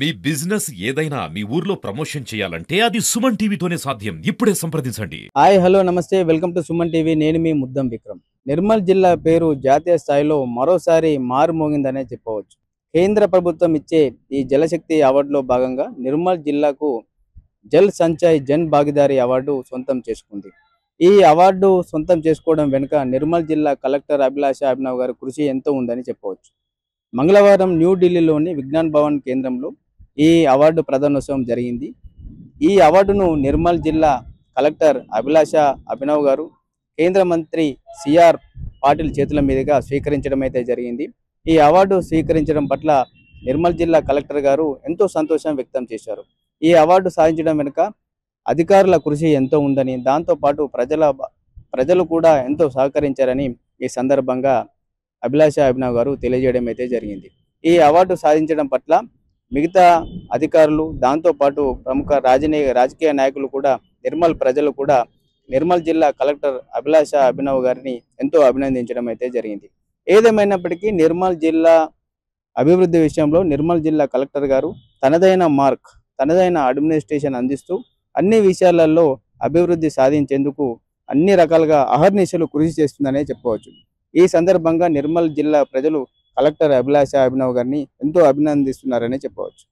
మీ business ఏదైనా మీ ఊర్లో promotion చేయాలంటే అది సుమన్ టీవీతోనే సాధ్యం. ఇప్పుడే సంప్రదించండి. హాయ్ హలో నమస్తే వెల్కమ్ టు సుమన్ టీవీ. నేను మీ ముద్దం విక్రమ్. నిర్మల్ జిల్లా పేరు జాతీయ స్థాయిలో మరోసారి మారుమోగిందనే చెప్పవచ్చు. కేంద్ర ప్రభుత్వం ఇచ్చే ఈ జలశక్తి అవార్డులో భాగంగా నిర్మల్ జిల్లాకు జల్ సంచయ్ జన్ భాగీదారీ అవార్డు సొంతం చేసుకుంది. ఈ అవార్డు సొంతం చేసుకోవడం వెనుక నిర్మల్ జిల్లా కలెక్టర్ అభిలాష అభినవ్ గారి కృషి ఎంతో ఉందని చెప్పవచ్చు. మంగళవారం న్యూఢిల్లీలోని విజ్ఞాన్ భవన్ కేంద్రంలో ఈ అవార్డు ప్రదానోత్సవం జరిగింది. ఈ అవార్డును నిర్మల్ జిల్లా కలెక్టర్ అభిలాష అభినవ్ గారు కేంద్ర మంత్రి సిఆర్ పాటిల్ చేతుల మీదుగా స్వీకరించడం అయితే జరిగింది. ఈ అవార్డు స్వీకరించడం పట్ల నిర్మల్ జిల్లా కలెక్టర్ గారు ఎంతో సంతోషం వ్యక్తం చేశారు. ఈ అవార్డు సాధించడం వెనుక అధికారుల కృషి ఎంతో ఉందని, దాంతోపాటు ప్రజలు కూడా ఎంతో సహకరించారని ఈ సందర్భంగా అభిలాష అభినవ్ గారు తెలియజేయడం అయితే జరిగింది. ఈ అవార్డు సాధించడం పట్ల మిగతా అధికారులు, దాంతోపాటు ప్రముఖ రాజకీయ నాయకులు కూడా, నిర్మల్ ప్రజలు కూడా నిర్మల్ జిల్లా కలెక్టర్ అభిలాష అభినవ్ గారిని ఎంతో అభినందించడం అయితే జరిగింది. ఏదేమైనప్పటికీ నిర్మల్ జిల్లా అభివృద్ధి విషయంలో నిర్మల్ జిల్లా కలెక్టర్ గారు తనదైన అడ్మినిస్ట్రేషన్ అందిస్తూ అన్ని విషయాలలో అభివృద్ధి సాధించేందుకు అన్ని రకాలుగా అహర్నిశలు కృషి చేస్తుందనే చెప్పవచ్చు. ఈ సందర్భంగా నిర్మల్ జిల్లా ప్రజలు కలెక్టర్ అభిలాష అభినవ్ గారిని ఎంతో అభినందిస్తున్నారని చెప్పవచ్చు.